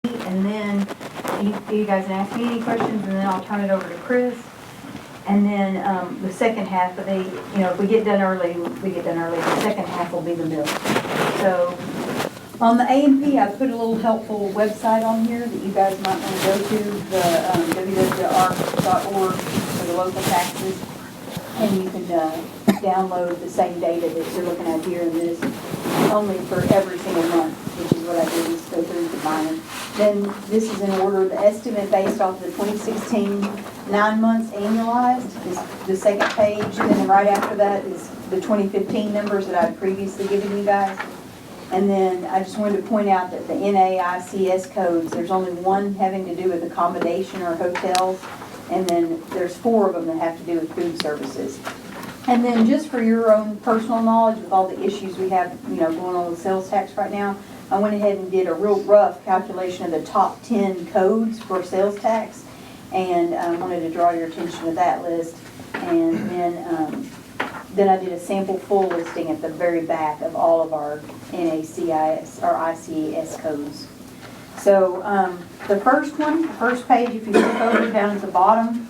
And then you guys can ask me any questions, and then I'll turn it over to Chris. And then the second half, if we get done early, we get done early. The second half will be the mill. So on the A&P, I put a little helpful website on here that you guys might want to go to, the www.arc.org for the local taxes. And you can download the same data that you're looking at here in this, only for every single month, which is what I did, is go through the mine. Then this is in order, the estimate based off the 2016 9 months annualized is the second page, and then right after that is the 2015 numbers that I've previously given you guys. And then I just wanted to point out that the NAICS codes, there's only one having to do with accommodation or hotels, and then there's 4 of them that have to do with food services. And then just for your own personal knowledge, with all the issues we have, going on with sales tax right now, I went ahead and did a real rough calculation of the top 10 codes for sales tax, and I wanted to draw your attention to that list. And then I did a sample full listing at the very back of all of our NAICS or ICS codes. So the first page, if you look over down at the bottom,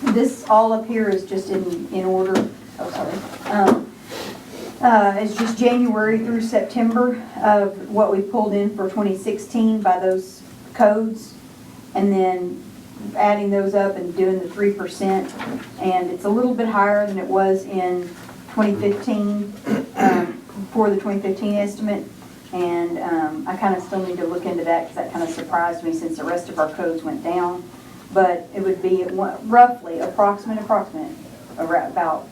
this all up here is just in order. Oh, sorry. It's just January through September of what we pulled in for 2016 by those codes, and then adding those up and doing the 3%. And it's a little bit higher than it was in 2015 for the 2015 estimate. And I kind of still need to look into that because that kind of surprised me since the rest of our codes went down. But it would be roughly, approximate, about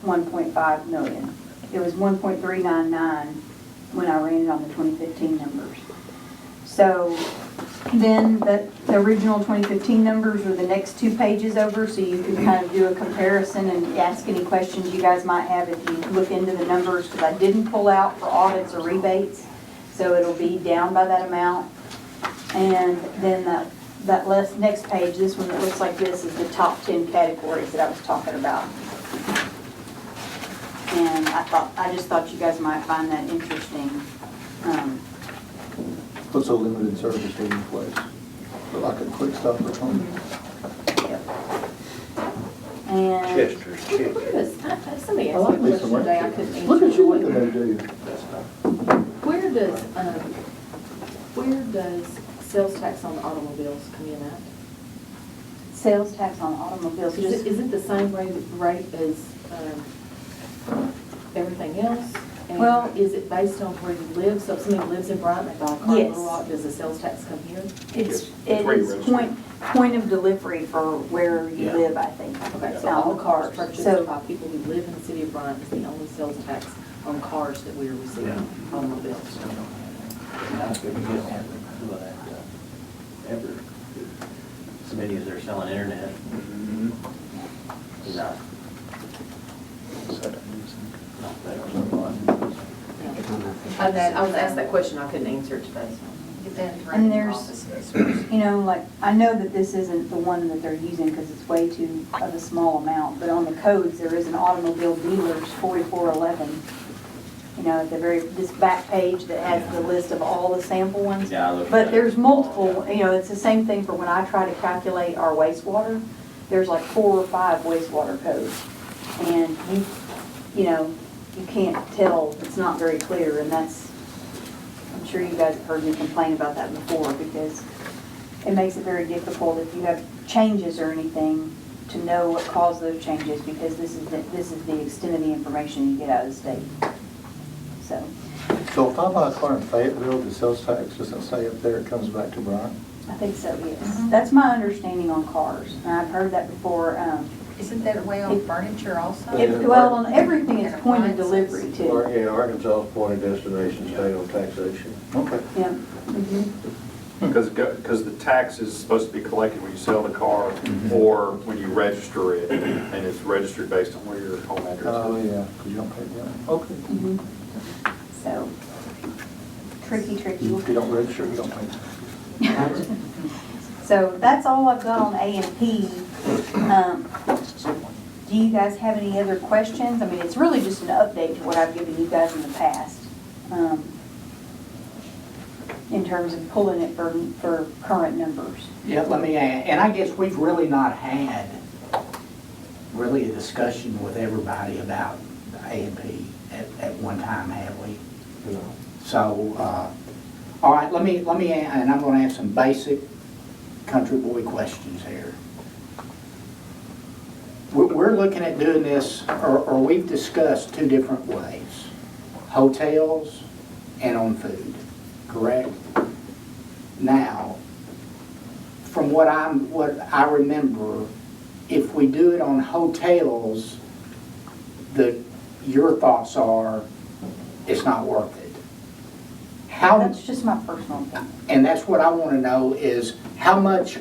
1.5 million. It was 1.399 when I ran it on the 2015 numbers. So then the original 2015 numbers are the next 2 pages over, so you can kind of do a comparison and ask any questions you guys might have if you look into the numbers, because I didn't pull out for audits or rebates. So it'll be down by that amount. And then that next page, this one that looks like this, is the top 10 categories that I was talking about. And I just thought you guys might find that interesting. What's a limited service taking place? Like a quick stop or something? Yep. And Somebody asked me a question today I couldn't answer. Look at you looking there, do you? Where does sales tax on automobiles come in at? sales tax on automobiles. Is it the same rate as everything else? And Well, is it based on where you live? So if somebody lives in Bryant, they buy a car in Yes. Little Rock, does the sales tax come here? It where you is register. point of delivery for where you Yeah. live, I think. Okay, so Not all the cars car. purchased So, by people who live in the city of Bryant is the only sales tax on cars that we are receiving, automobiles. That's good, you don't have to do that ever. So many as they're selling internet. Is that? No, they don't know what. I was asked that question, I couldn't answer it today. and there's, like, I know that this isn't the one that they're using because it's way too of a small amount, but on the codes, there is an automobile dealers 4411. At the this back page that has the list of all the sample ones. Yeah, I looked at But that. there's multiple, it's the same thing for when I try to calculate our wastewater. There's like 4 or 5 wastewater codes. And you can't tell, it's not very clear, and that's, I'm sure you guys have heard me complain about that before, because it makes it very difficult if you have changes or anything to know what caused those changes, because this is the extent of the information you get out of the state. So if I buy a car in Fayetteville, the sales tax doesn't say up there, it comes back to Bryant? I think so, yes. That's my understanding on cars, and I've heard that before. Isn't that a way on furniture also? Well, on everything, it's point of delivery too. Yeah, Arkansas is point of destination, state on taxation. Okay. Yeah. Mhm. Because the tax is supposed to be collected when you sell the car or when you register it, and it's registered based on where your home address Oh, is. yeah, because you don't pay rent. Okay. Mhm. So, tricky. If you don't register, you don't pay. So that's all I've got on A&P. Do you guys have any other questions? I mean, it's really just an update to what I've given you guys in the past. in terms of pulling it for current numbers. Yeah, let me add, and I guess we've really not had really a discussion with everybody about the A&P at one time, have we? So, all right, let me, and I'm gonna ask some basic country boy questions here. We're looking at doing this, or we've discussed two different ways, hotels and on food, correct? Now, from what I remember, if we do it on hotels, your thoughts are, it's not worth it. How, That's just my personal opinion. and that's what I want to know is, how much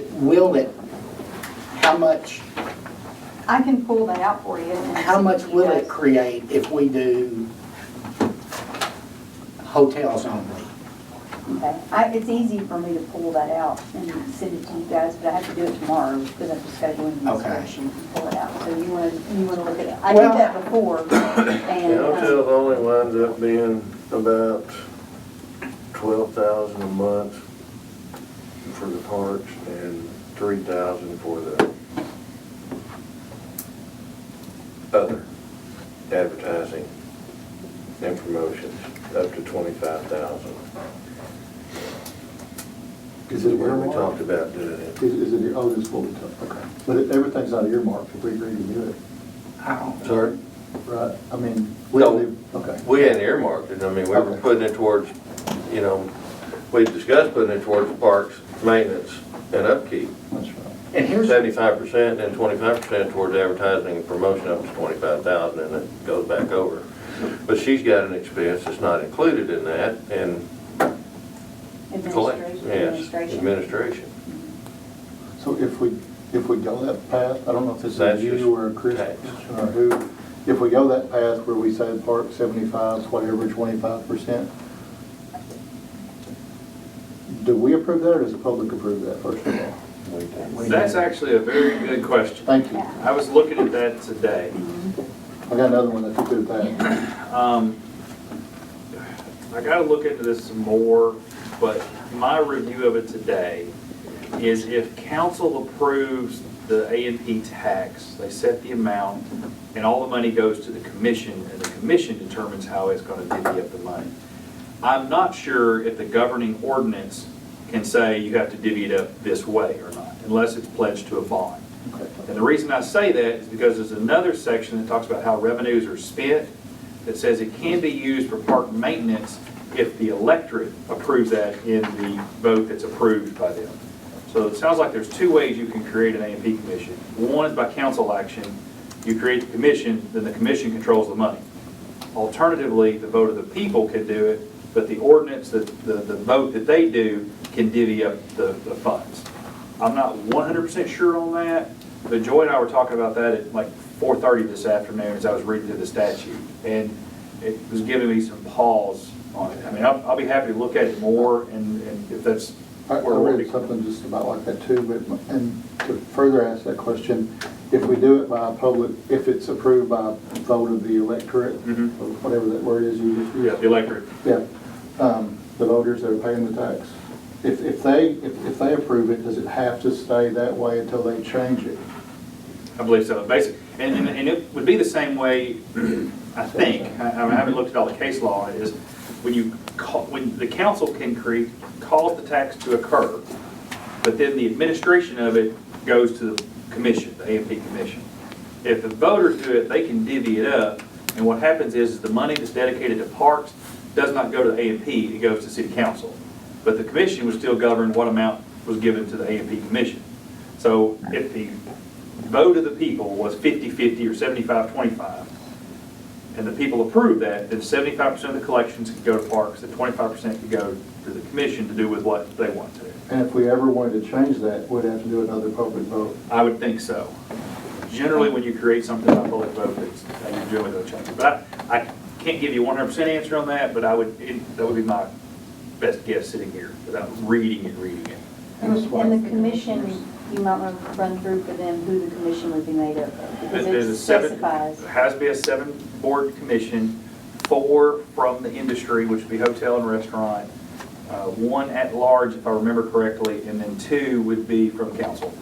I can pull that out for you. And how send much to you will guys. it create if we do hotels only? Okay, it's easy for me to pull that out and send it to you guys, but I have to do it tomorrow because I've just got to go in the Okay. spreadsheet and pull it out. So you want to look at it. I Well- did that before, and The hotel only winds up being about 12,000 a month for the parks and 3,000 for the other advertising and promotions, up to 25,000. Is it Where we earmarked? talked about doing it. Is it, oh, this is what we talked, okay. But everything's not earmarked if we agree to do it, I don't. Sorry? right? I mean, No. okay. We hadn't earmarked it. I mean, we were Okay. putting it towards, we discussed putting it towards parks, maintenance, and upkeep. That's right. And here's, 75% and 25% towards advertising and promotion up to 25,000, and it goes back over. But she's got an expense that's not included in that, and collect, administration. administration. So if we go that path, I don't know if this That's is just you or Chris tax. or who, if we go that path where we say park 75, whatever, 25%, do we approve that or does the public approve that, first of all? That's actually a very good question. Thank you. I was looking at that today. I got another one that you could have had. I gotta look into this some more, but my review of it today is if council approves the A&P tax, they set the amount, and all the money goes to the commission, and the commission determines how it's gonna divvy up the money. I'm not sure if the governing ordinance can say you have to divvy it up this way or not, unless it's pledged to a bond. Okay. And the reason I say that is because there's another section that talks about how revenues are spent that says it can be used for park maintenance if the electorate approves that in the vote that's approved by them. So it sounds like there's two ways you can create an A&P commission. One is by council action. You create the commission, then the commission controls the money. Alternatively, the vote of the people can do it, but the ordinance, the vote that they do can divvy up the funds. I'm not 100% sure on that, but Joy and I were talking about that at like 4:30 this afternoon as I was reading through the statute. And it was giving me some pause on it. I mean, I'll be happy to look at it more, and if that's I where we'll read be. something just about like that too, but, and to further ask that question, if we do it by a public, if it's approved by a vote of the electorate, Mhm. or whatever that word is you just used. Yeah, the electorate. Yeah, the voters that are paying the tax. If they approve it, does it have to stay that way until they change it? I believe so. Basic, and it would be the same way, I think, I haven't looked at all the case law, is when the council can cause the tax to occur, but then the administration of it goes to the commission, the A&P commission. If the voters do it, they can divvy it up, and what happens is the money that's dedicated to parks does not go to the A&P, it goes to city council. But the commission would still govern what amount was given to the A&P commission. So if the vote of the people was 50-50 or 75-25, and the people approved that, then 75% of the collections could go to parks, and 25% could go to the commission to do with what they want to. And if we ever wanted to change that, we'd have to do another public vote. I would think so. Generally, when you create something by public vote, you generally don't change it. But I can't give you a 100% answer on that, but that would be my best guess sitting here without reading it. And the commission, you might want to run through for them who the commission would be made up of, because There's it a seven, specifies. it has to be a 7-board commission, 4 from the industry, which would be hotel and restaurant, one at large, if I remember correctly, and then 2 would be from council.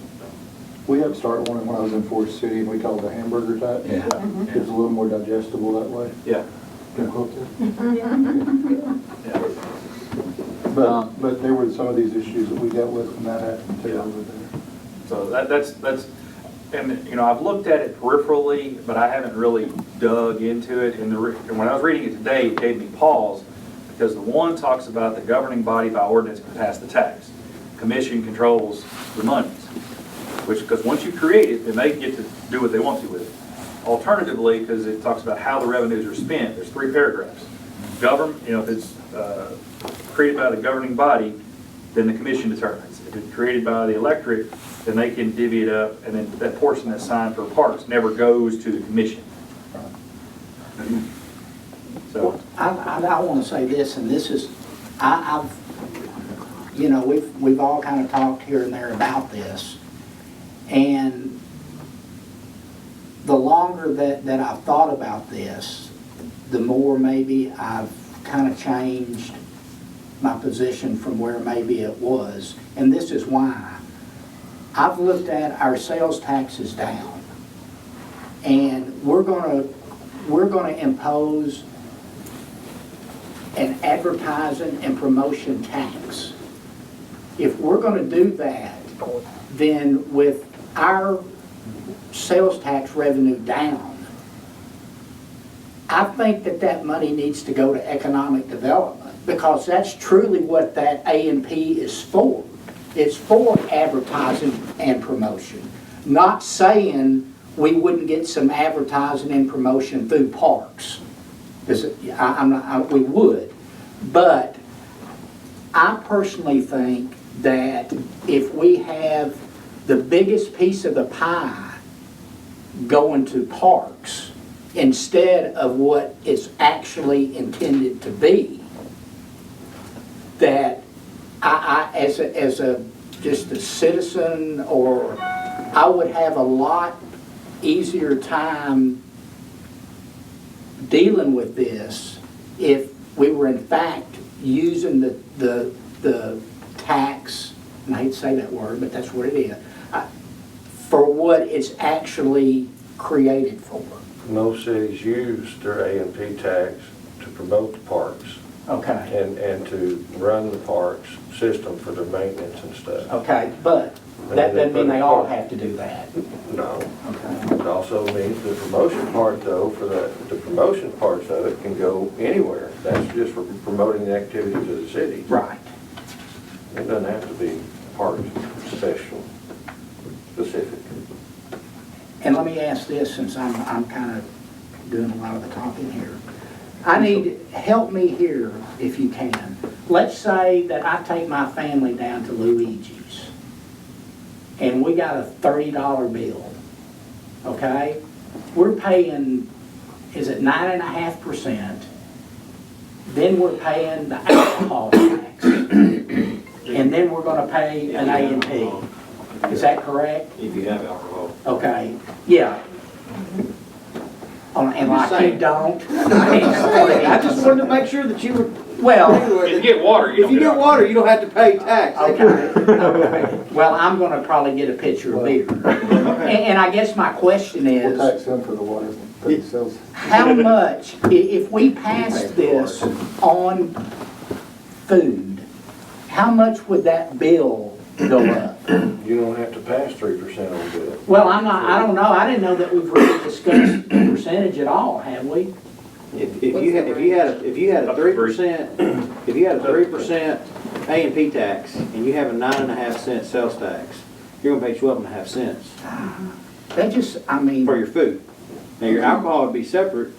We had started one when I was in Forest City, and we called it the hamburger type. Yeah. It was a little more digestible that way. Yeah. Can I hook it? Yeah. But there were some of these issues that we dealt with when that happened too over there. So that's, and, you know, I've looked at it peripherally, but I haven't really dug into it. And when I was reading it today, it gave me pause, because the one talks about the governing body by ordinance can pass the tax. Commission controls the monies, because once you create it, then they get to do what they want to with it. Alternatively, because it talks about how the revenues are spent, there's 3 paragraphs. If it's created by the governing body, then the commission determines. If it's created by the electorate, then they can divvy it up, and then that portion that's signed for parks never goes to the commission. So, I want to say this, and this is, I've, you know, we've all kind of talked here and there about this, and the longer that I've thought about this, the more maybe I've kind of changed my position from where maybe it was, and this is why. I've looked at our sales taxes down, and we're gonna impose an advertising and promotion tax. If we're gonna do that, then with our sales tax revenue down, I think that money needs to go to economic development, because that's truly what that A&P is for. It's for advertising and promotion. Not saying we wouldn't get some advertising and promotion through parks, because we would. But I personally think that if we have the biggest piece of the pie going to parks instead of what it's actually intended to be, that I as just a citizen, or I would have a lot easier time dealing with this if we were in fact using the tax, and I hate to say that word, but that's what it is, for what it's actually created for. Most cities use their A&P tax to promote the parks. Okay. And to run the parks system for their maintenance and stuff. Okay, but that doesn't mean they all have to do that. No. Okay. It also means the promotion part, though, for the promotion parts of it can go anywhere. That's just for promoting the activities of the city. Right. It doesn't have to be park specific. And let me ask this, since I'm kind of doing a lot of the talking here. Help me here if you can. Let's say that I take my family down to Luigi's and we got a $30 bill, okay? We're paying, is it 9.5%? Then we're paying the alcohol tax. And then we're gonna pay an A&P. Is that correct? If you have alcohol. Okay, yeah. And like you don't. I just wanted to make sure that you were. Well, if you get water, If you get water, you don't have to pay tax. okay. Well, I'm gonna probably get a pitcher of beer. And I guess my question We'll is, tax them for the water that he sells. how much, if we passed this on food, how much would that bill go up? You don't have to pass 3% on bill. Well, I don't know, I didn't know that we've really discussed the percentage at all, have we? If you had a 3%, if you had a 3% A&P tax and you have a 9.5 cent sales tax, you're gonna pay 12.5 cents That just, I mean. for your food. Now your alcohol would be separate,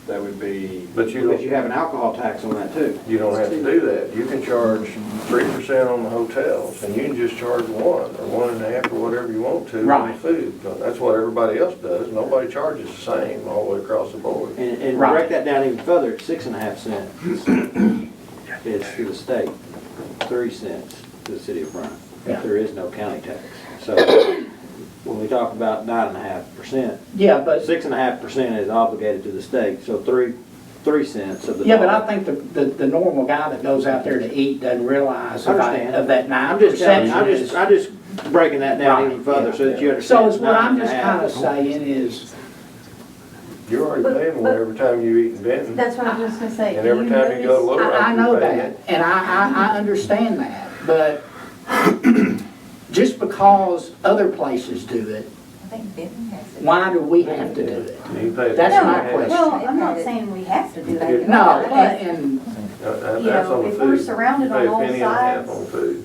That would be, But you because you don't, have an alcohol tax on that too. you don't have to do that. You can charge 3% on the hotels, and you can just charge 1 or 1.5 or whatever you want to on Right. the food. That's what everybody else does. Nobody charges the same all the way across the board. And Right. break that down even further, it's 6.5 cents. It's to the state, 3 cents to the city of Bryant. Yeah. There is no county tax. So when we talk about 9.5%, Yeah, but, 6.5% is obligated to the state, so 3 3 cents of the Yeah, but dollar. I think the normal guy that goes out there to eat doesn't realize I of understand. that 9%. I'm just telling you, I'm just breaking that down even Right, further yeah, so that you So understand. it's what I'm just 9.5. kind of saying is, You're already paying more every time you eat in Benton. That's what I was just gonna say. And Do every time you go to notice- Little Rock, I you know pay that, it. and I understand that, but just because other places do it, I think Benton has it. why do we have to do it? You pay it. That's No, my question. Well, I'm not saying we have to do that. No, but and, That's you know, on the if we're food. surrounded on all You pay a penny and a half sides- on food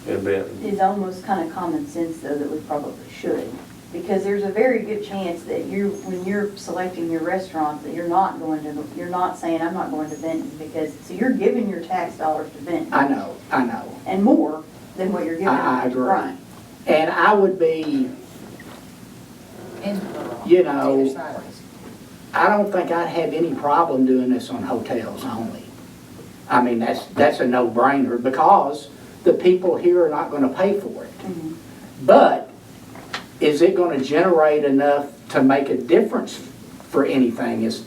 in Benton. is almost kind of common sense though that we probably should. Because there's a very good chance that when you're selecting your restaurant, that you're not saying, I'm not going to Benton because, so you're giving your tax dollars to Benton. I know, And more than what you're giving I to agree. Bryant. And I would be, And you know, either side of us. I don't think I'd have any problem doing this on hotels only. I mean, that's a no-brainer because the people here are not gonna pay for it. Mhm. But is it gonna generate enough to make a difference for anything is,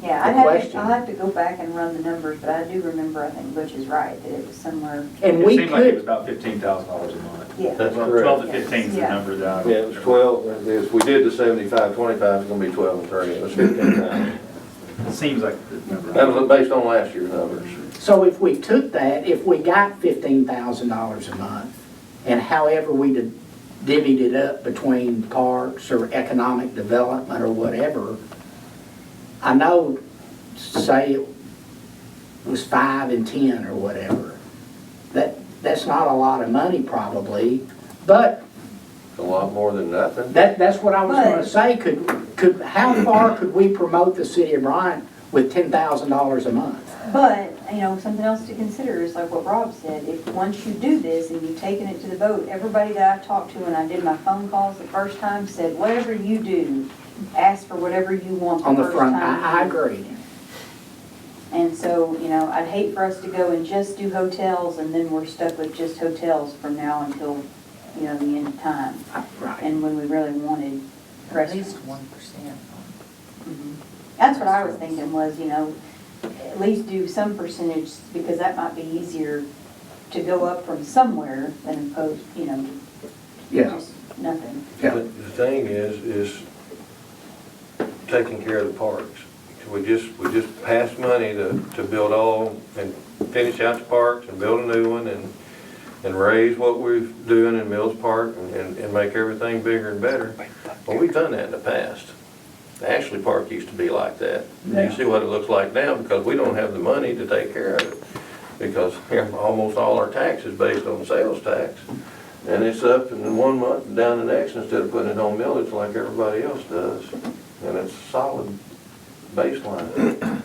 Yeah, question. I'll have to go back and run the numbers, but I do remember, I think Butch is right, that it was somewhere, and It we seemed like it was could, about $15,000 a month. yeah. That's Well, correct. 12 to 15 is the Yeah. number that I. Yeah, it was 12, if we did the 75-25, it's gonna be 12 and 30, it was 15,000. It seems like the number. That was based on last year's numbers. so if we took that, if we got $15,000 a month, and however we divvied it up between parks or economic development or whatever, I know, say it was 5 and 10 or whatever, that's not a lot of money probably, but It's a lot more than nothing. that's what I was gonna But- say, how far could we promote the city of Bryant with $10,000 a month? But, you know, something else to consider is like what Rob said, if, once you do this and you've taken it to the vote, everybody that I talked to when I did my phone calls the first time said, whatever you do, ask for whatever you want On the the first front, time. I you do it. agree. And so, you know, I'd hate for us to go and just do hotels and then we're stuck with just hotels from now until, you know, the end of time. Right. And when we really wanted At least restaurants. 1%. Mhm. That's what I was thinking was, you know, at least do some percentage because that might be easier to go up from somewhere than opposed, you know, Yeah, just nothing. yeah. The thing is taking care of the parks. We just passed money to build all, and finish out the parks and build a new one and raise what we're doing in Mills Park and make everything bigger and better. Well, we've done that in the past. The Ashley Park used to be like that. You see what it looks like now because we don't have the money to take care of it. Because almost all our tax is based on sales tax. And it's up in 1 month and down the next instead of putting it on millage like everybody else does. And it's a solid baseline.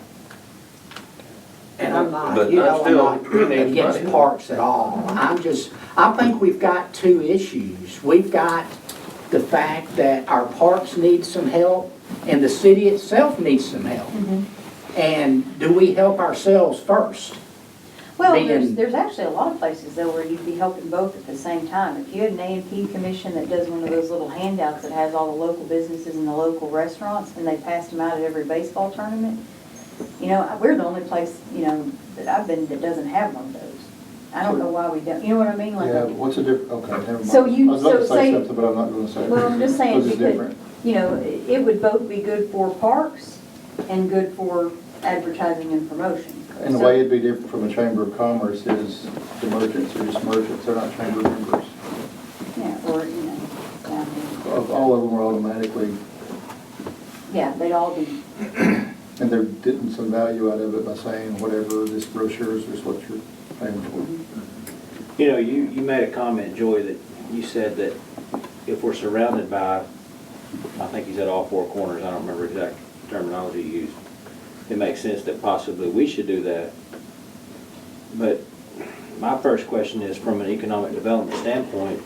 And I'm not, But you know, still, I'm we not need against money. parks at all. I think we've got two issues. We've got the fact that our parks need some help and the city itself needs some help. And do we help ourselves first? Well, Being- there's actually a lot of places though where you'd be helping both at the same time. If you had an A&P commission that does one of those little handouts that has all the local businesses and the local restaurants and they passed them out at every baseball tournament, you know, we're the only place, you know, that I've been that doesn't have one of those. I don't know why we don't, you know what I mean? Like, Yeah, what's the difference? Okay, never mind. So you- I was about to so say say- something, but I'm not gonna say it. well, I'm just saying Because it's because, different. you know, it would both be good for parks and good for advertising and promotion. And the So- way it'd be different from a chamber of commerce is the merchants are just merchants, they're not chamber members. Yeah, or, you know, down there. All of them are automatically, Yeah, they'd all be, and they're getting some value out of it by saying whatever, this brochure is just what you're paying for. You know, you made a comment, Joy, that you said that if we're surrounded by, I think you said all four corners, I don't remember exact terminology you used, it makes sense that possibly we should do that. But my first question is, from an economic development standpoint,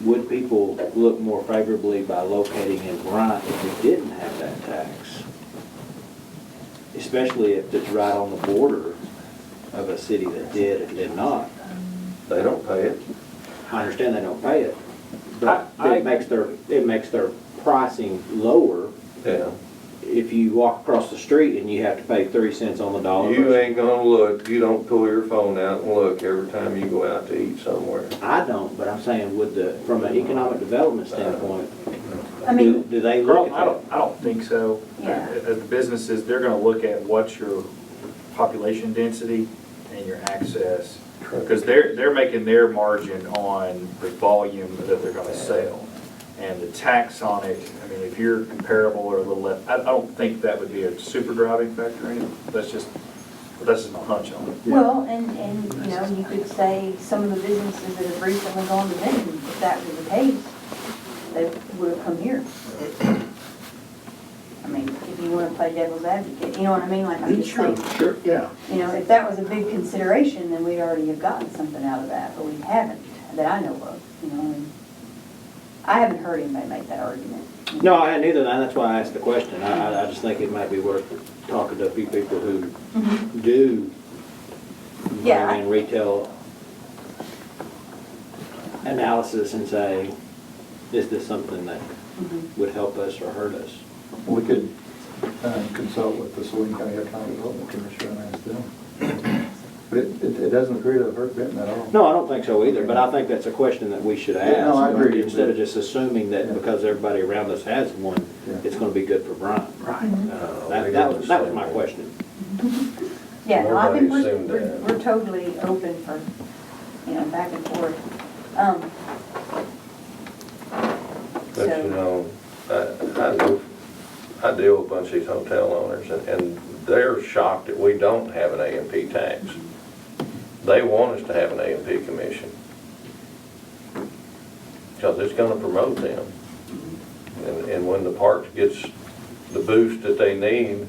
would people look more favorably by locating in Bryant if we didn't have that tax? Especially if it's right on the border of a city that did and did not. They don't pay it. I understand they don't pay it, but I- it makes their pricing lower Yeah. if you walk across the street and you have to pay 3 cents on the dollar. You ain't gonna look, you don't pull your phone out and look every time you go out to eat somewhere. I don't, but I'm saying from an economic development standpoint, I mean, do they look at that? I don't think so. Yeah. As the businesses, they're gonna look at what's your population density and your access. Because they're making their margin on the volume that they're gonna sell. And the tax on it, I mean, if you're comparable or a little less, I don't think that would be a super driving factor in it. That's just my hunch on it. well, and, you know, you could say some of the businesses that have recently gone to Benton, if that was the case, they would have come here. I mean, if you want to play devil's advocate, you know what I mean? Like I'm just saying, Sure, yeah. you know, if that was a big consideration, then we'd already have gotten something out of that, but we haven't, that I know of, you know, and I haven't heard anybody make that argument. No, I hadn't either, and that's why I asked the question. I just think it might be worth talking to a few people who do Yeah, bring in retail analysis and say, is this something that would help us or hurt us? We could consult with the Saline County Economic Development Commission and ask them. But it doesn't appear to have hurt Benton at all. No, I don't think so either, but I think that's a question that we should ask. Yeah, no, I agree. Instead of just assuming that Yeah. because everybody around us has one, Yeah. it's gonna be good for Bryant. Right. That was my question. yeah, no, I think Nobody assumed that. we're totally open for, you know, back and forth. But So- you know, I deal with a bunch of these hotel owners, and they're shocked that we don't have an A&P tax. They want us to have an A&P commission, because it's gonna promote them. And when the park gets the boost that they need,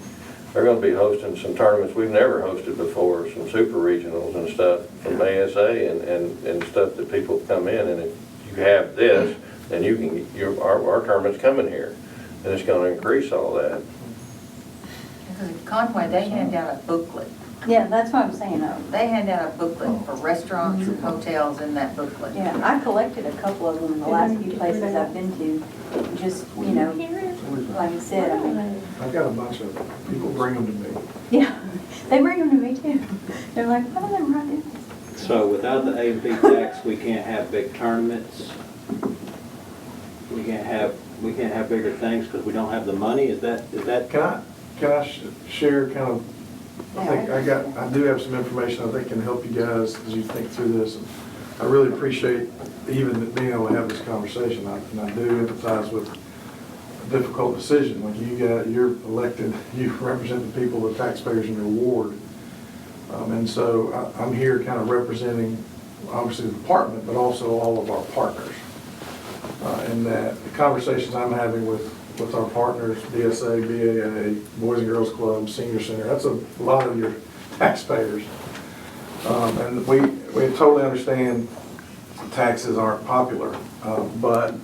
they're gonna be hosting some tournaments we've never hosted before, some super regionals and stuff from ASA and stuff that people come in, and if you have this, then you can, our tournament's coming here, and it's gonna increase all that. Because at Conway, they hand out a booklet. Yeah, that's what I'm saying, They hand out a booklet for restaurants and hotels in that booklet. yeah, I collected a couple of them in the last few places I've been to, just, you know, like I said, I mean, I've got a bunch of people bring them to me. yeah, they bring them to me too. They're like, how do they write this? So without the A&P tax, we can't have big tournaments. We can't have bigger things because we don't have the money. Is that? Can I share kind of, I do have some information I think can help you guys as you think through this. And I really appreciate even being able to have this conversation. And I do empathize with a difficult decision. Like you're elected, you represent the people, the taxpayers in your ward. And so I'm here kind of representing obviously the department, but also all of our partners. And that the conversations I'm having with our partners, DSA, BAA, Boys and Girls Club, Senior Center, that's a lot of your taxpayers. And we totally understand taxes aren't popular, but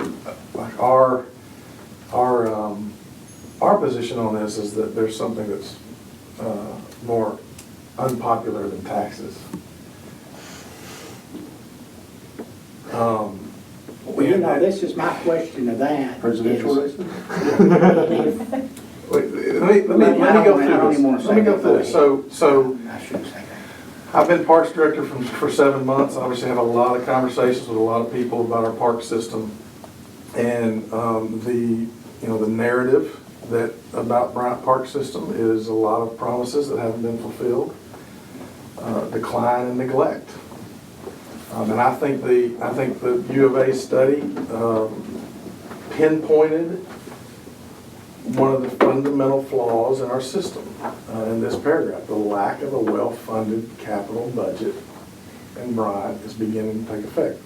like our position on this is that there's something that's more unpopular than taxes. Well, you know, this is my question to that. Presidential is- races? Wait, let me go through I don't this. even wanna Let me say go that. through this. So I shouldn't say that. I've been Parks Director for 7 months. Obviously have a lot of conversations with a lot of people about our park system. And the narrative about Bryant Park System is a lot of promises that haven't been fulfilled, decline and neglect. And I think the U of A study pinpointed one of the fundamental flaws in our system in this paragraph, the lack of a well-funded capital budget in Bryant is beginning to take effect.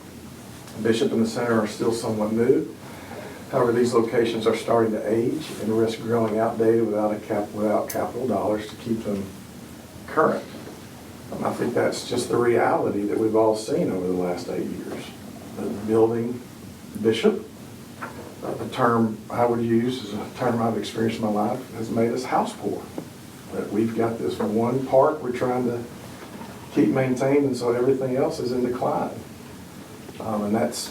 Bishop and the Center are still somewhat new. However, these locations are starting to age and risk growing outdated without capital dollars to keep them current. I think that's just the reality that we've all seen over the last 8 years. The building Bishop, the term I would use is a term I've experienced in my life, has made us house poor. That we've got this one park we're trying to keep maintained, and so everything else is in decline. And that's,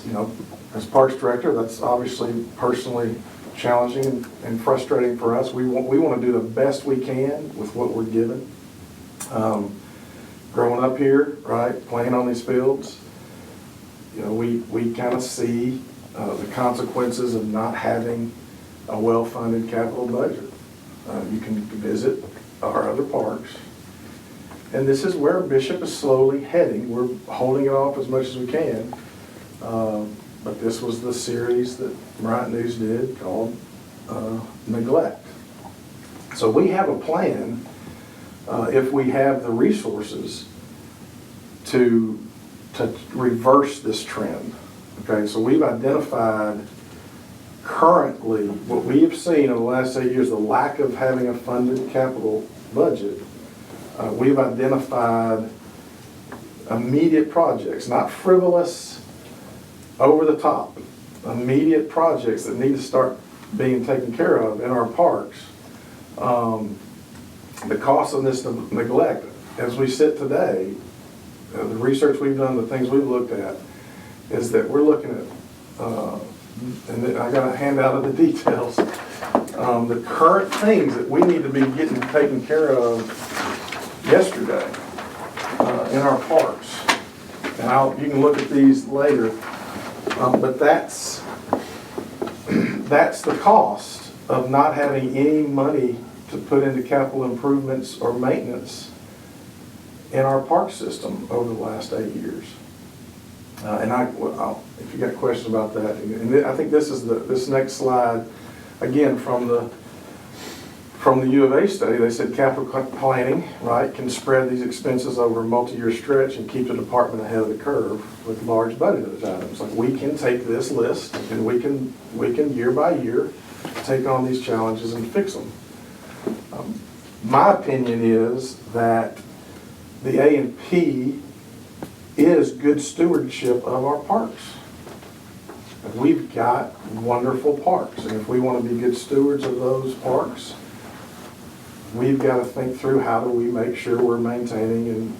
as Parks Director, that's obviously personally challenging and frustrating for us. We want to do the best we can with what we're given. Growing up here, right, playing on these fields, you know, we kind of see the consequences of not having a well-funded capital budget. You can visit our other parks, and this is where Bishop is slowly heading. We're holding it off as much as we can, but this was the series that Bryant News did called Neglect. So we have a plan, if we have the resources, to reverse this trend. Okay, so we've identified currently what we have seen over the last 8 years, the lack of having a funded capital budget. We've identified immediate projects, not frivolous, over the top, immediate projects that need to start being taken care of in our parks. The cost of this neglect, as we sit today, the research we've done, the things we've looked at, is that we're looking at, and then I got a handout of the details, the current things that we need to be getting taken care of yesterday in our parks. And you can look at these later, but that's the cost of not having any money to put into capital improvements or maintenance in our park system over the last 8 years. And if you got questions about that, and I think this next slide, again, from the U of A study, they said capital planning, right, can spread these expenses over a multi-year stretch and keep the department ahead of the curve with large budgeted items. Like, we can take this list and we can year by year take on these challenges and fix them. My opinion is that the A&P is good stewardship of our parks. We've got wonderful parks, and if we want to be good stewards of those parks, we've got to think through how do we make sure we're maintaining and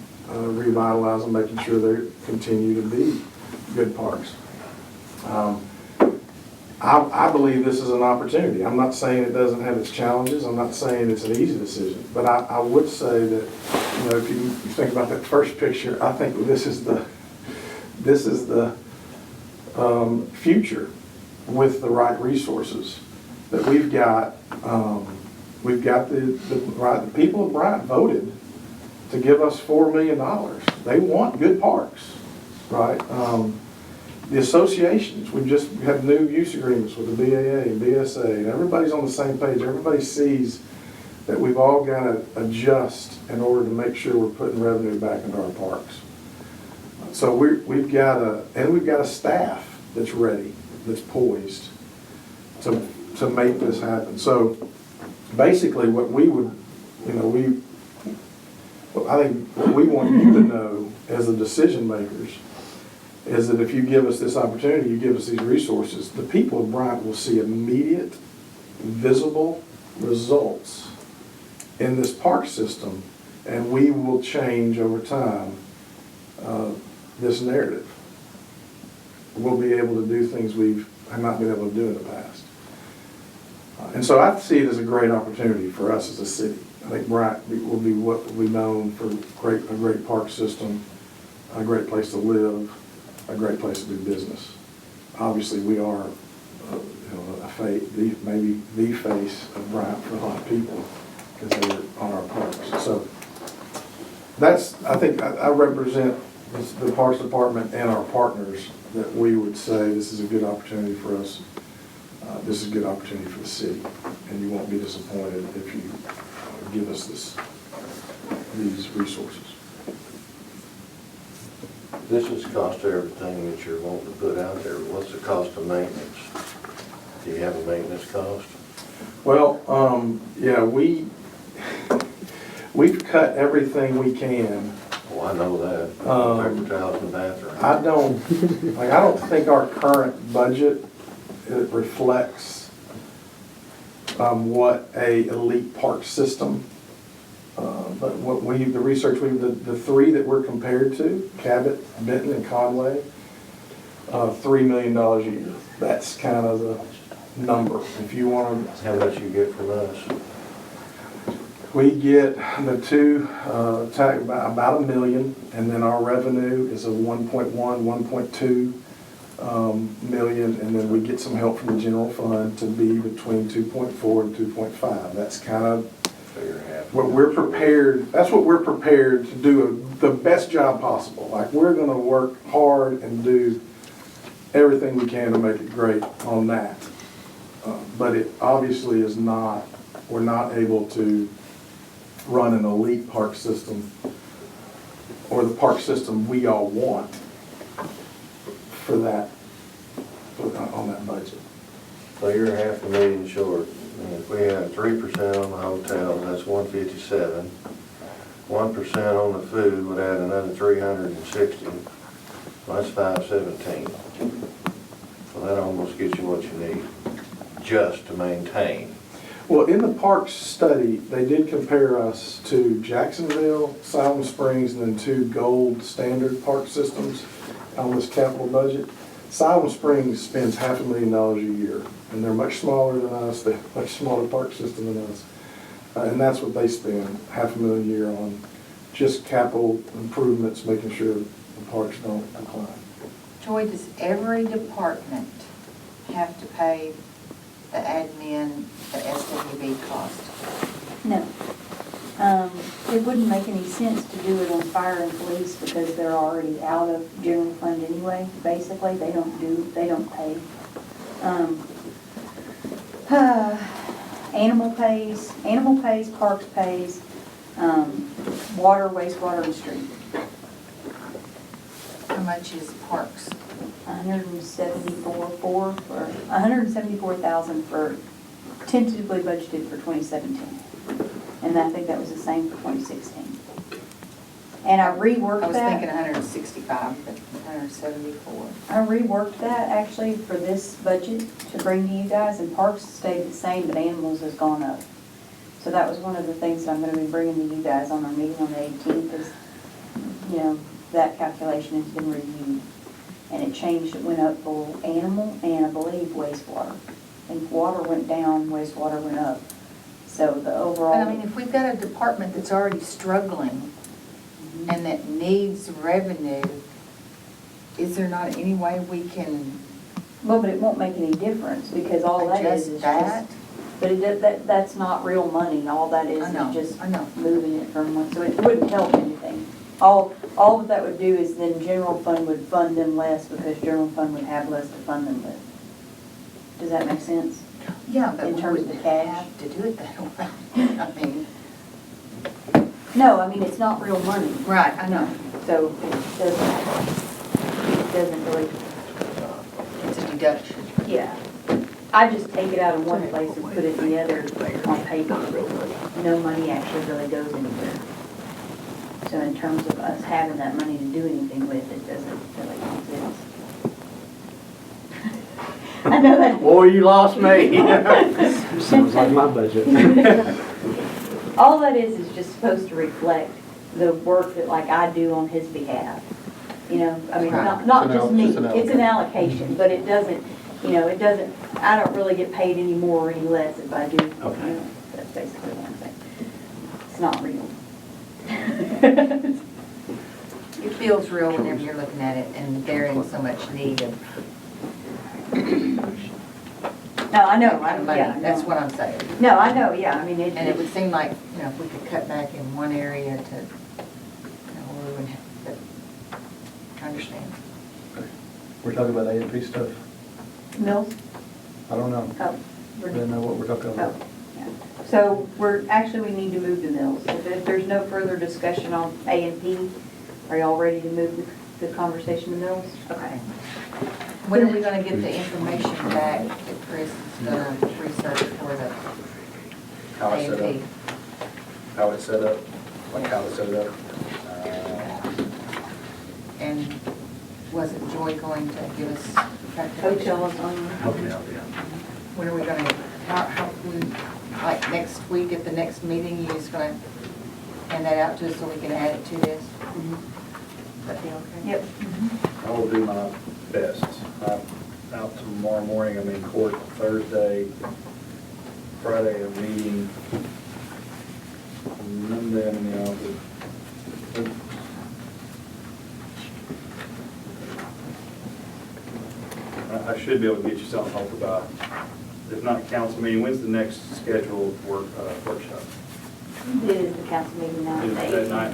revitalizing, making sure they continue to be good parks. I believe this is an opportunity. I'm not saying it doesn't have its challenges. I'm not saying it's an easy decision. But I would say that, you know, if you think about that first picture, I think this is the future with the right resources that we've got. We've got the people of Bryant voted to give us $4 million. They want good parks, right? The associations, we just have new use agreements with the BAA and BSA, and everybody's on the same page. Everybody sees that we've all got to adjust in order to make sure we're putting revenue back into our parks. So we've got a staff that's ready, that's poised to make this happen. So basically what we would, you know, I think what we want you to know as the decision makers is that if you give us this opportunity, you give us these resources, the people of Bryant will see immediate, visible results in this park system, and we will change over time this narrative. We'll be able to do things we have not been able to do in the past. And so I see it as a great opportunity for us as a city. I think Bryant will be what will be known for a great park system, a great place to live, a great place to do business. Obviously, we are, maybe the face of Bryant for a lot of people because they're on our parks. So I think I represent the Parks Department and our partners that we would say this is a good opportunity for us. This is a good opportunity for the city, and you won't be disappointed if you give us these resources. This is the cost of everything that you're wanting to put out there. What's the cost of maintenance? Do you have a maintenance cost? Well, yeah, we've cut everything we can. Oh, I know that. Paper towels and bathrooms. I don't think our current budget reflects what a elite park system. But the research the three that we're compared to, Cabot, Benton, and Conway, $3 million a year. That's kind of number. If you want to, How much you get from us? we get the two, about $1 million, and then our revenue is a 1.1, 1.2 million, and then we get some help from the general fund to be between 2.4 and 2.5. That's kind of what we're prepared, that's what we're prepared to do the best job possible. Like, we're gonna work hard and do everything we can to make it great on that. But it obviously is not, we're not able to run an elite park system or the park system we all want for that, on that budget. So you're $500,000 short. And if we had 3% on the hotel, that's 157. 1% on the food would add another 360. Well, that's 517. So that almost gets you what you need, just to maintain. Well, in the parks study, they did compare us to Jacksonville, Silent Springs, and then two gold standard park systems on this capital budget. Silent Springs spends $500,000 a year, and they're much smaller than us. They have a much smaller park system than us. And that's what they spend, $500,000 a year on just capital improvements, making sure the parks don't decline. Joy, does every department have to pay the admin, the SWB cost? No. It wouldn't make any sense to do it on fire and police because they're already out of general fund anyway. Basically, they don't pay. Animal pays, parks pays, water, wastewater, and street. How much is parks? 174,000 for tentatively budgeted for 2017. And I think that was the same for 2016. And I reworked that. I was thinking 165, but 174. I reworked that actually for this budget to bring to you guys, and parks stayed the same, but animals has gone up. So that was one of the things that I'm gonna be bringing to you guys on our meeting on the 18th is, you know, that calculation has been reviewed. And it changed, it went up for animal and I believe wastewater. And water went down, wastewater went up. So the overall. But I mean, if we've got a department that's already struggling and that needs revenue, is there not any way we can Well, but it won't make any difference because all that is adjust that? just, but that's not real money. All that is I know, just I know. moving it from one, so it wouldn't help anything. All that would do is then general fund would fund them less because general fund would have less to fund them with. Does that make sense? Yeah, but In we terms of wouldn't the cash? have to do it that way. I mean, No, I mean, it's not real money. right, I know. So it doesn't really, It's a deduction. yeah. I just take it out of one place and put it in the other on paper. No money actually really goes anywhere. So in terms of us having that money to do anything with, it doesn't really exist. I know that. Boy, you lost me. Sounds like my budget. All that is just supposed to reflect the work that like I do on his behalf. You know, I mean, not just me, it's an allocation, but it doesn't, I don't really get paid any more or any less if I do. Okay. You know, that's basically what I'm saying. It's not real. It feels real whenever you're looking at it and they're in so much need of No, I know, that kind of money. yeah. I know. That's what I'm saying. No, I know, yeah, I mean, And it would seem like, if we could cut back in one area to, we would have, but I understand. We're talking about A&P stuff. Mills? I don't know. Oh. I don't know what we're talking about. Oh, yeah. So we need to move the mills. If there's no further discussion on A&P, are y'all ready to move the conversation to mills? Okay. When are we gonna get the information back that Chris is gonna research for the How it's set up. A&P? How it's set up, like how it's set up. And wasn't Joy going to give us Hotels on. Hotel, yeah. When are we gonna, like next week at the next meeting, you just gonna hand that out to us so we can add it to this? Would that be okay? Yep. I will do my best. I'll tomorrow morning I'm in court, Thursday, Friday I'm meeting, Monday I'm in the office. I should be able to get you something hopefully by, if not council meeting, when's the next scheduled workshop? It is the council meeting now. Is it that night?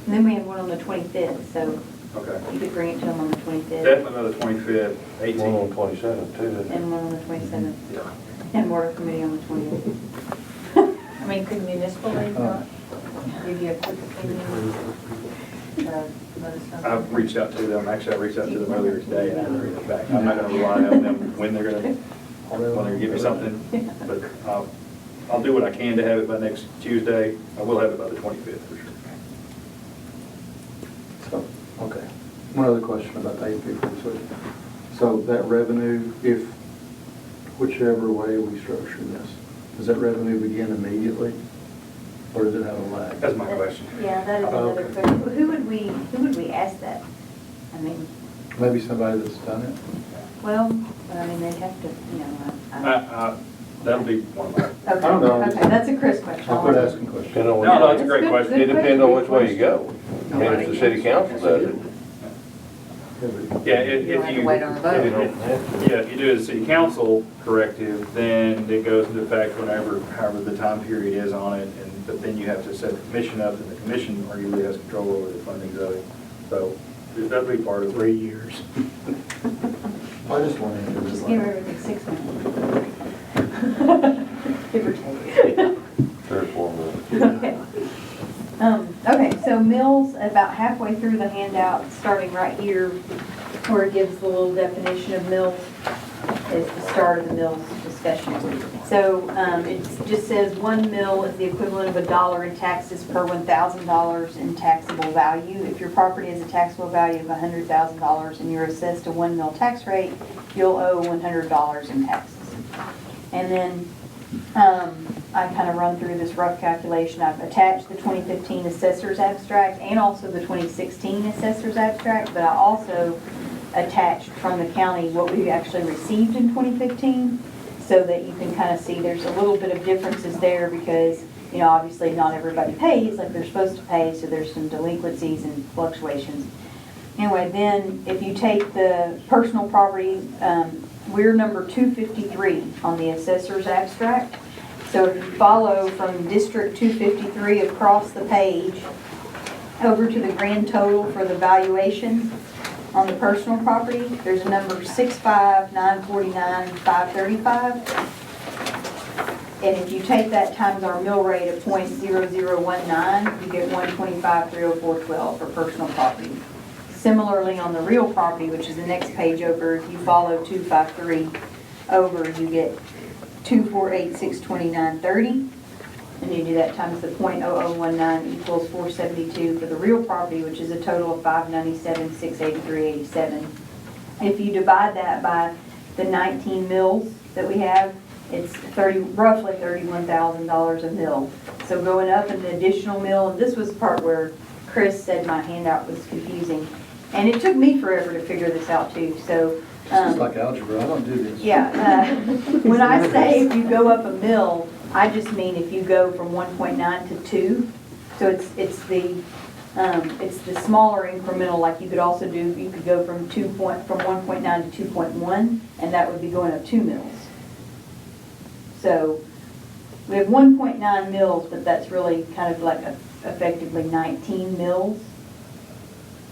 And then we have one on the 25th, so Okay. you could bring it to them on the 25th. Definitely on the 25th, One 18th. on 27 too, isn't it? And one on the 27th, Yeah. and water committee on the 20th. I mean, could municipal league not give you a quick opinion? Let us know. I've reached out to them, actually I reached out to them earlier today and I haven't heard anything back. I'm not gonna rely on them when they're gonna give me something, but I'll do what I can to have it by next Tuesday. I will have it by the 25th for sure. So, okay. One other question about the AP. So that revenue, if whichever way we structure this, does that revenue begin immediately? Or does it have a lag? That's my question. Yeah, that is another Okay. question. Who would we ask that? I mean, Maybe somebody that's done it? well, I mean, they'd have to, you know, That'll be one of my, okay, I don't know, okay, that's a Chris question. I'll quit asking questions. Depend on which no, way- it's a great That's question. good. It depends on which way you go. I mean, if the city council does it, Yeah, if You'll have you, to wait on a vote. yeah, if you do it as a city council corrective, then it goes into effect however the time period is on it, but then you have to set the commission up, and the commission arguably has control over the funding of it. So that'll be part of 3 years. I just wanted to Just just give like, everything 6 months. Give or take. 3 or 4 months. Okay. Okay, so mills, about halfway through the handout, starting right here, where it gives the little definition of mills, is the start of the mills discussion. So it just says 1 mill is the equivalent of $1 in taxes per $1,000 in taxable value. If your property has a taxable value of $100,000 and you're assessed a 1 mill tax rate, you'll owe $100 in taxes. And then I kind of run through this rough calculation. I've attached the 2015 assessor's abstract and also the 2016 assessor's abstract, but I also attached from the county what we actually received in 2015 so that you can kind of see there's a little bit of differences there because, you know, obviously not everybody pays like they're supposed to pay, so there's some delinquencies and fluctuations. Anyway, then if you take the personal property, we're number 253 on the assessor's abstract. So if you follow from District 253 across the page over to the grand total for the valuation on the personal property, there's a number 65949,535. And if you take that times our mill rate of .0019, you get 125,304.12 for personal property. Similarly, on the real property, which is the next page over, if you follow 253 over, you get 248,629.30. And you do that times the .0019 equals 472 for the real property, which is a total of 597,683.87. If you divide that by the 19 mills that we have, it's roughly $31,000 a mill. So going up an additional mill, and this was the part where Chris said my handout was confusing. And it took me forever to figure this out too, so. this is like algebra, I don't do this. Yeah, when I say if you go up a mill, I just mean if you go from 1.9 to 2. So it's the smaller incremental, like you could also do, you could go from 1.9 to 2.1, and that would be going up 2 mills. So we have 1.9 mills, but that's really kind of like effectively 19 mills.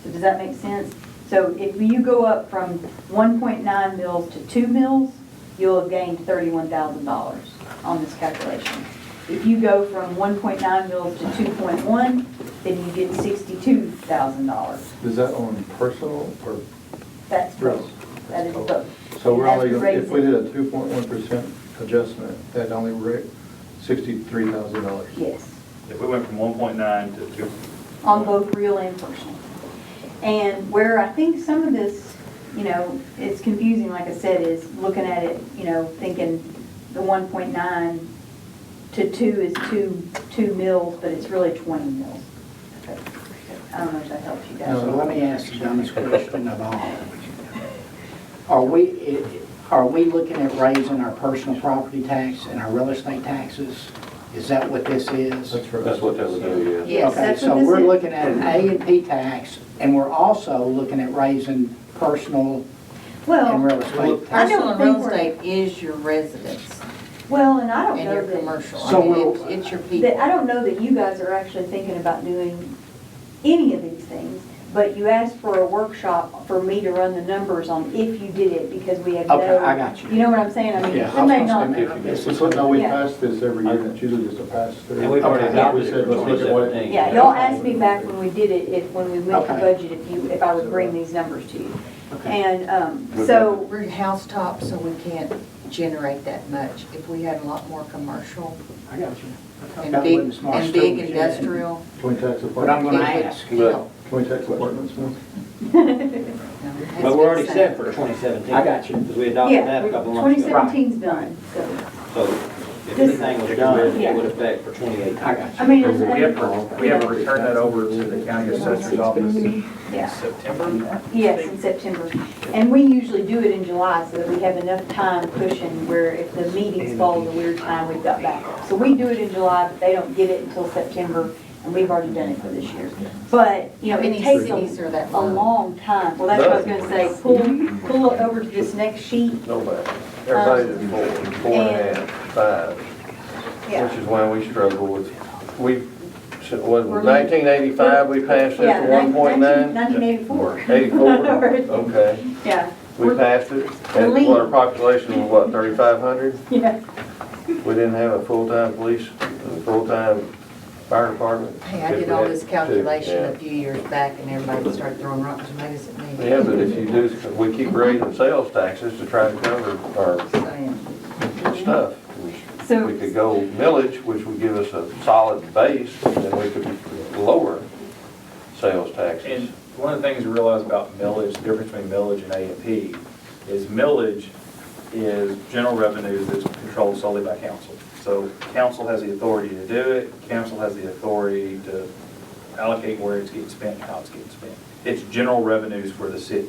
So does that make sense? So if you go up from 1.9 mills to 2 mills, you'll have gained $31,000 on this calculation. If you go from 1.9 mills to 2.1, then you get $62,000. Is that on personal or? That's both. That is both. So we're And only, that's if we raising. did a 2.1% adjustment, that only rate $63,000. Yes, If we went from 1.9 to 2. on both real and personal. And where I think some of this, you know, it's confusing, like I said, is looking at it, you know, thinking the 1.9 to 2 is two mills, but it's really 20 mills. I don't know if that helps you guys. So let me ask the dumbest question of all. Are we looking at raising our personal property tax and our real estate taxes? Is that what this is? That's what that would do, yeah. Yes, Okay, that's so what this we're is. looking at an A and P tax, and we're also looking at raising personal and Well, real estate I tax. Personal don't and think real we're- estate is your residence well, and I don't and know your that, commercial. So I mean, we'll- it's your that, people. I don't know that you guys are actually thinking about doing any of these things, but you asked for a workshop for me to run the numbers on if you did it, because we have no. Okay, I got you. You know what I'm saying? I mean, Yeah, I it was may gonna not. say maybe this is- So, no, we Yeah. pass this every year, and it's usually just a pass through. And we've already Okay. adopted We it said, for let's look at what it- 2017. Yeah, y'all asked me back when we did it, when we went to Okay. budget, if I would bring these numbers to you. Okay. And, so, We're housetop, so we can't generate that much. If we had a lot more commercial I got you. and That big, wasn't smart and big storage yet. industrial, Can we tax But I'm apartments? gonna it would ask. help. Can we tax apartments more? No, it has But been we're already said. set for 2017. I got you. Because we adopted yeah, that a couple months ago. 2017's done, so. So if anything was done, Yeah. it would affect for 2018. I got you. I mean, We it's. have to return that over to the county assessor's office in Yeah. September. Yes, in September. And we usually do it in July so that we have enough time cushion where if the meetings fall at a weird time, we've got backup. So we do it in July, but they don't get it until September, and we've already done it for this year. But, you know, How it many takes cities are that a low? long time. Well, that's what I was gonna say. Pull it over to this next sheet. Nobody. Everybody's at four and a half, 5, Yeah. which is why we struggle with, we, was We're 1985, we passed it Yeah, to 1.9? 1984. 84? Okay. Yeah, We passed it, We're and lean. what, our population was what, 3,500? yeah. We didn't have a full-time police, a full-time fire department. Hey, I If did we all had this two, calculation yeah. a few years back and everybody started throwing rocks and tomatoes at me. Yeah, but if you do, we keep raising sales taxes to try to cover our Saying, stuff. So- We could go millage, which would give us a solid base, and then we could lower sales taxes. And one of the things we realize about millage, the difference between millage and A&P, is millage is general revenues that's controlled solely by council. So council has the authority to do it, council has the authority to allocate where it's getting spent, how it's getting spent. It's general revenues for the city.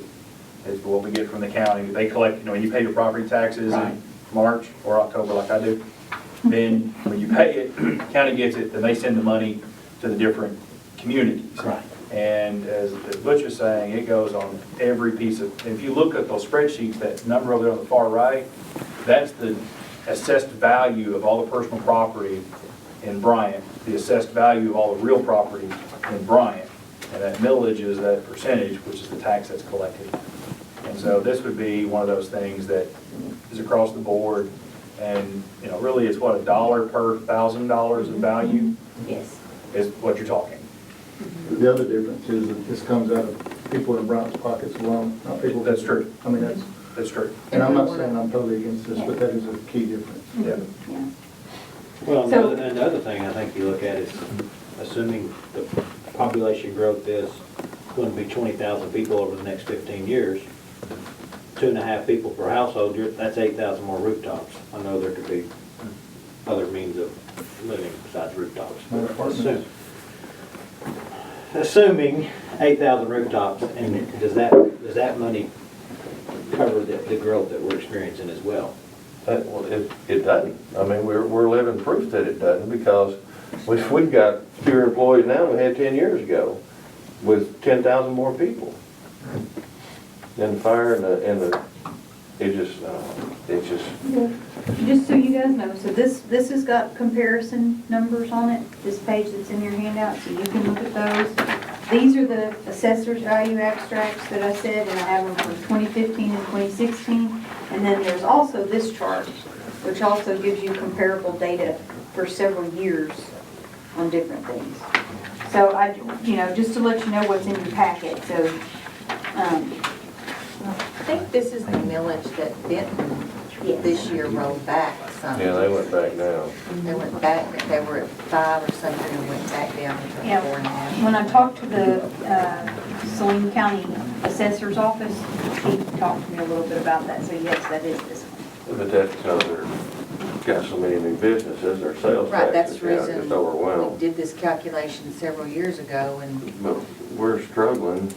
It's what we get from the county. They collect, you know, when you pay your property taxes Right. in March or October like I do, then when you pay it, county gets it, then they send the money to the different communities. Right. And as Butch was saying, it goes on every piece of, if you look at those spreadsheets, that number over there on the far right, that's the assessed value of all the personal property in Bryant, the assessed value of all the real property in Bryant. And that millage is that percentage, which is the tax that's collected. And so this would be one of those things that is across the board. And, you know, really it's what, $1 per $1,000 of value Yes. is what you're talking. The other difference is that this comes out of people in Bryant's pockets alone, not people. That's true. I mean, That's true. and I'm not saying I'm totally against this, but that is a key difference. Yeah. Yeah. Well, So- and the other thing I think you look at is, assuming the population growth is going to be 20,000 people over the next 15 years, 2.5 people per household, that's 8,000 more rooftops. I know there could be other means of living besides rooftops. More apartments. Assuming 8,000 rooftops, and does that money cover the growth that we're experiencing as well? Well, it doesn't. I mean, we're living proof that it doesn't, because we've got fewer employees now than we had 10 years ago, with 10,000 more people. And the fire and it just, Just so you guys know, so this has got comparison numbers on it, this page that's in your handout, so you can look at those. These are the assessor's value abstracts that I said, and I have them for 2015 and 2016. And then there's also this chart, which also gives you comparable data for several years on different things. So just to let you know what's in your packet, so, I think this is the millage that Benton this year rolled back some. yeah, they went back down. They went back, they were at 5 or something and went back down to Yeah. 4.5. when I talked to the Saline County Assessor's Office, he talked to me a little bit about that, so yes, that is this one. But that's because they're got so many new businesses, their sales Right, that's taxes the now reason just overwhelmed. we did this calculation several years ago and But we're struggling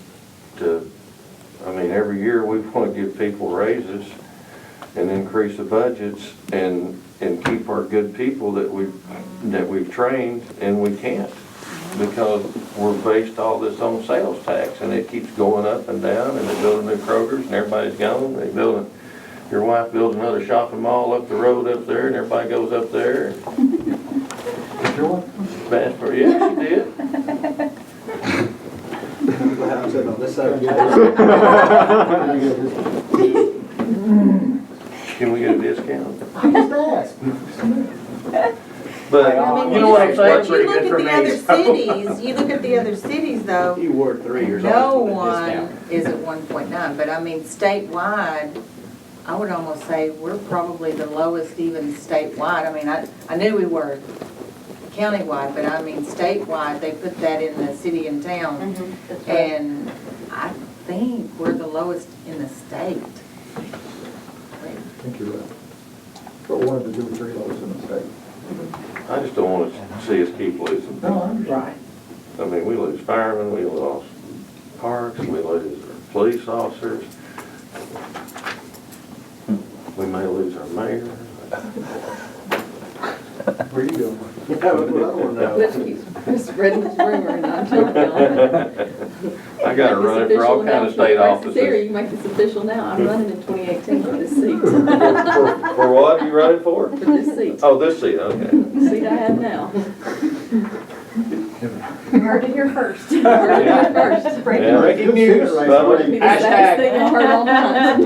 to I mean, every year we want to give people raises and increase the budgets and keep our good people that we've trained, and we can't. Because we're based all this on sales tax, and it keeps going up and down, and they're building new Krogers, and everybody's gone, your wife builds another shopping mall up the road up there, and everybody goes up there. Sure. Bad for, yeah, she did. I'm glad I'm sitting on this side. Can we get a discount? I just asked. But, I mean, You know what I'm saying? But you look at the other cities, you look at the other cities though, You work 3 years No old, one discount. is at 1.9, but I mean, statewide, I would almost say we're probably the lowest even statewide. I mean, I knew we were countywide, but I mean, statewide, they put that in the city and town. That's right. And I think we're the lowest in the state. I think you're right. But one of the 2 or 3 lowest in the state. I just don't want to see us keep losing. No, I'm Right. I mean, we lose firemen, we lose parks, we lose our police officers. We may lose our mayor. Where you going? Yeah, that's what I want to know. Chris spreading this rumor and I'm telling you. I gotta run it for all kind of state offices. There, you can make this official now. I'm running in 2018 for this seat. For what are you running for? For this seat. Oh, this seat, okay. The seat I have now. You heard it here first. Heard it here first. Yeah. Breaking news. That'd be the saddest thing I've heard all night.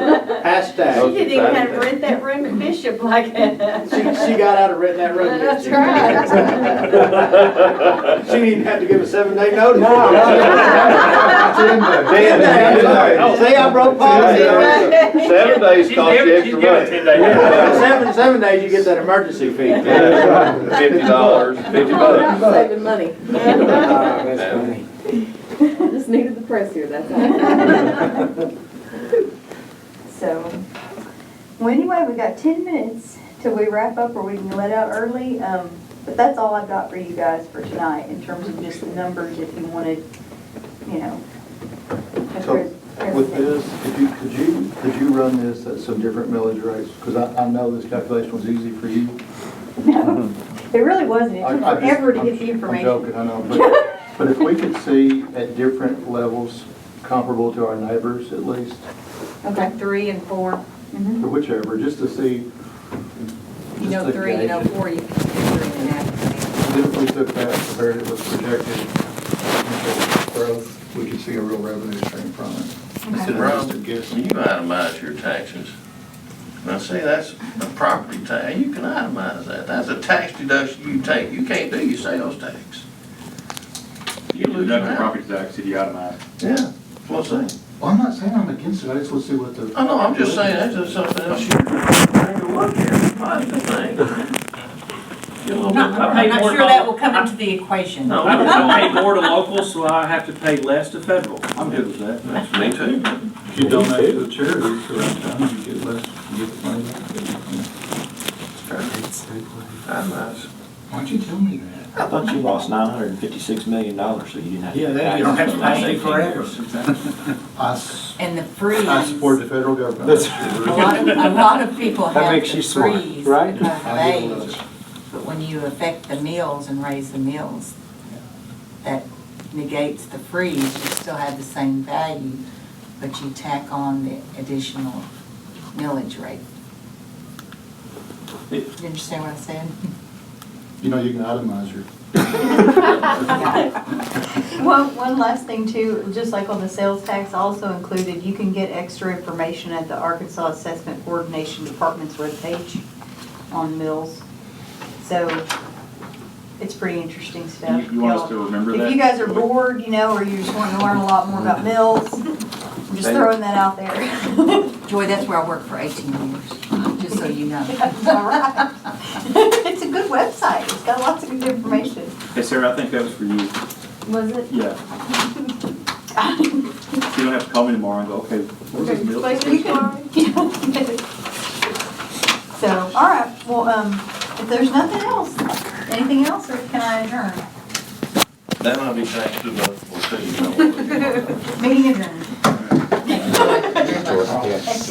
Hashtag. She didn't even have to rent that room at Bishop like that. She got out of renting that room. didn't That's she? right. She didn't even have to give a 7-day notice. No, no. 10 days. See, I broke policy. 7 days She's cost you giving extra it money. 10 days. 7 days, you get that emergency fee. $50, $50 All about saving money. That's funny. I just needed the press here, that's all. So, well, anyway, we got 10 minutes till we wrap up or we can let out early. But that's all I've got for you guys for tonight in terms of just the numbers if you wanted, you know. So with this, could you run this at some different millage rates? Because I know this calculation was easy for you. No, it really wasn't. It took forever to get the information. I'm joking, I know. But if we could see at different levels comparable to our neighbors at least, Okay. 3 and 4. or whichever, just to see. You know 3, you know 4, you can do 3.5. Then if we took that, compared it with projected potential growth, we could see a real revenue stream from it. Instead of just a guess. When you itemize your taxes, now see, that's a property tax, you can itemize that, that's a tax deduction you take, you can't do your sales tax. You lose Deduct the out. property tax, if you itemize. Yeah, that's what I'm saying. Well, I'm not saying I'm against it, I just want to see what the. I know, I'm just saying, that's just something else you bring to work here, positive thing. Get a little bit I I'm pay not more sure to- that will come into the equation. No, I pay more to local, so I have to pay less to federal. I'm good with that. that's me too. If you donate to the charities around town, you get less, you get the money back. Itemize. Why'd you tell me that? I thought you lost $956 million, so you didn't have to. Yeah, that, you don't have to pay anything for it. And the freeze. I support the federal government. A lot of people That have makes the you smart, freeze right? because of I get age. it. But when you affect the mills and raise the mills, that negates the freeze. You still have the same value, but you tack on the additional millage rate. You understand what I said? You know, you can itemize your. One last thing too, just like on the sales tax also included, you can get extra information at the Arkansas Assessment Coordination Department's webpage on mills. So it's pretty interesting stuff. You want us to remember that? If you guys are bored, you know, or you just want to learn a lot more about mills, I'm just throwing that out there. Joy, that's where I worked for 18 years, just so you know. All right. It's a good website. It's got lots of good information. Hey, Sarah, I think that was for you. Was it? Yeah. You don't have to call me tomorrow and go, okay, what's this meal? So, all right, well, if there's nothing else, anything else, or can I adjourn? That might be tax deductible too, you know. Meeting adjourned. Very much.